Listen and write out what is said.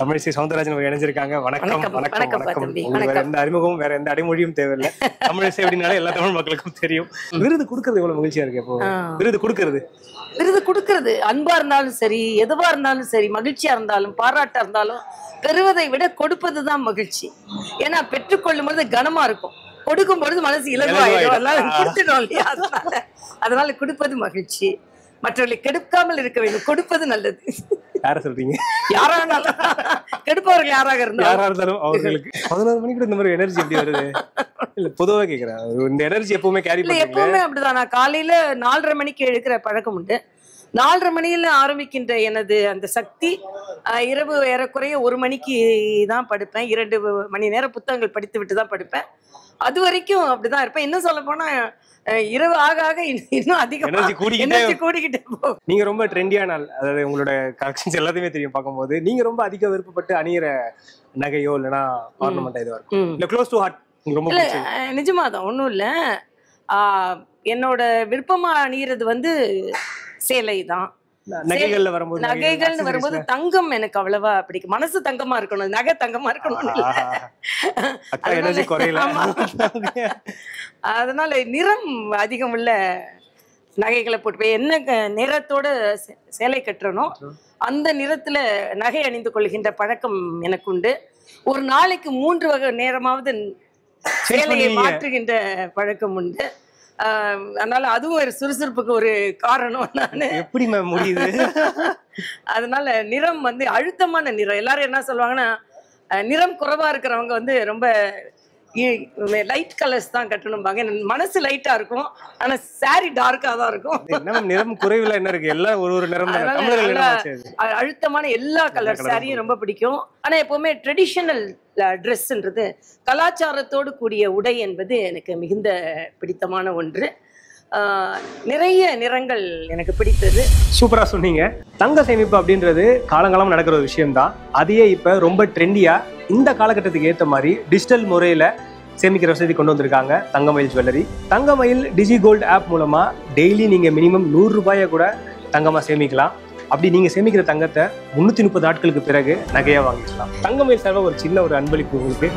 தமிழிசை சவுந்தரராஜன் இணைஞ்சிருக்காங்க. வணக்கம் வணக்கம் வணக்கம். உங்களுக்கு வேற எந்த அறிமுகமும் வேற எந்த அடைமொழியும் தேவையில்லை. தமிழிசை அப்படின்னாலே எல்லா தமிழ் மக்களுக்கும் தெரியும். விருது கொடுக்கறது எவ்வளவு மகிழ்ச்சியா இருக்கு. இப்போ விருது கொடுக்கறது அன்பா இருந்தாலும் சரி, எதுவா இருந்தாலும் சரி, மகிழ்ச்சியா இருந்தாலும் பாராட்டா இருந்தாலும் பெறுவதை விட கொடுப்பதுதான் மகிழ்ச்சி. ஏன்னா பெற்றுக்கொள்ளும் பொழுது கனமா இருக்கும், கொடுக்கும் பொழுது மனசு இலகுவாயிடும். கொடுத்துடும் இல்லையா, அதனால கொடுப்பது மகிழ்ச்சி. மற்றவர்களை கெடுக்காமல் இருக்க வேண்டும், கொடுப்பது நல்லது. யார சொல்றீங்க? யாரானாலும் கெடுப்பவர்கள் யாராக இருந்தாலும் அவங்களுக்கு 11 மணிக்கு இந்த மாதிரி எனர்ஜி எப்படி வருது? இல்ல பொதுவா கேக்குறேன், இந்த எனர்ஜி எப்பவுமே கேரி பண்ணல. எப்பவுமே அப்படிதான். நான் காலையில 4:30 மணிக்கு எழுக்கிற பழக்கம் உண்டு. 4:30 மணியில ஆரம்பிக்கின்ற எனது அந்த சக்தி இரவு ஏறக்குறைய 1 மணிக்கு தான் படுப்பேன். 2 மணி நேரம் புத்தகங்கள் படித்து விட்டு தான் படுப்பேன். அது வரைக்கும் அப்படிதான் இருப்பேன். இன்னும் சொல்ல போனா இரவு ஆக ஆக இன்னும் அதிகம் கூடிக்கிட்டே போகும். நீங்க ரொம்ப ட்ரெண்டியான ஆள், அதாவது உங்களோட கலெக்ஷன்ஸ் எல்லாத்தையுமே தெரியும் பார்க்கும்போது. நீங்க ரொம்ப அதிக விருப்பப்பட்டு அணியிற நகையோ இல்லைன்னா ஆர்னமெண்ட் இதுவா இருக்கும் இல்ல க்ளோஸ் டு ஹார்ட் ரொம்ப நிஜமாதான் ஒன்றும் இல்லை. என்னோட விருப்பமா அணியிறது வந்து சேலை தான். நகைகள்னு வரும்போது தங்கம் எனக்கு அவ்வளவா பிடிக்கும். மனசு தங்கமா இருக்கணும், நகை தங்கமா இருக்கணும். அதனால நிறம் அதிகம் உள்ள நகைகளை போட்டு என்ன நிறத்தோட சேலை கட்டுறனோ அந்த நிறத்துல நகை அணிந்து கொள்கின்ற பழக்கம் எனக்கு உண்டு. ஒரு நாளைக்கு 3 வகை நேரமாவது சேலையை மாற்றுகின்ற பழக்கம் உண்டு. அதனால அதுவும் ஒரு சுறுசுறுப்புக்கு ஒரு காரணம். நான் எப்படி முடியுது? அதனால நிறம் வந்து அழுத்தமான நிறம். எல்லாரும் என்ன சொல்லுவாங்கன்னா, நிறம் குறைவா இருக்கிறவங்க வந்து ரொம்ப லைட் கலர்ஸ் தான் கட்டணும்பாங்க. மனசு லைட்டா இருக்கும், ஆனா சாரி டார்க்கா தான் இருக்கும். நிறம் குறைவுல என்ன இருக்கு, எல்லாம் ஒரு நிறம் தான். அழுத்தமான எல்லா கலர் சாரியும் ரொம்ப பிடிக்கும். ஆனா எப்பவுமே ட்ரெடிஷனல் ட்ரெஸ்ன்றது, கலாச்சாரத்தோடு கூடிய உடை என்பது எனக்கு மிகுந்த பிடித்தமான ஒன்று. நிறைய நிறங்கள் எனக்கு பிடித்தது. சூப்பரா சொன்னீங்க. தங்க சேமிப்பு அப்படின்றது காலங்காலமா நடக்கிற ஒரு விஷயம் தான். அதையே இப்ப ரொம்ப ட்ரெண்டியா இந்த காலகட்டத்துக்கு ஏற்ற மாதிரி டிஜிட்டல் முறையில சேமிக்கிற வசதி கொண்டு வந்திருக்காங்க தங்கமயில் ஜுவல்லரி. தங்கமயில் டிஜி கோல்டு ஆப் மூலமா டெய்லி நீங்க மினிமம் 100 ரூபாயை கூட தங்கமா சேமிக்கலாம். அப்படி நீங்க சேமிக்கிற தங்கத்தை 330 நாட்களுக்கு பிறகு நகையா வாங்கிக்கலாம். தங்கமயில் சார்பாக ஒரு சின்ன ஒரு அன்பளிப்பு உங்களுக்கு.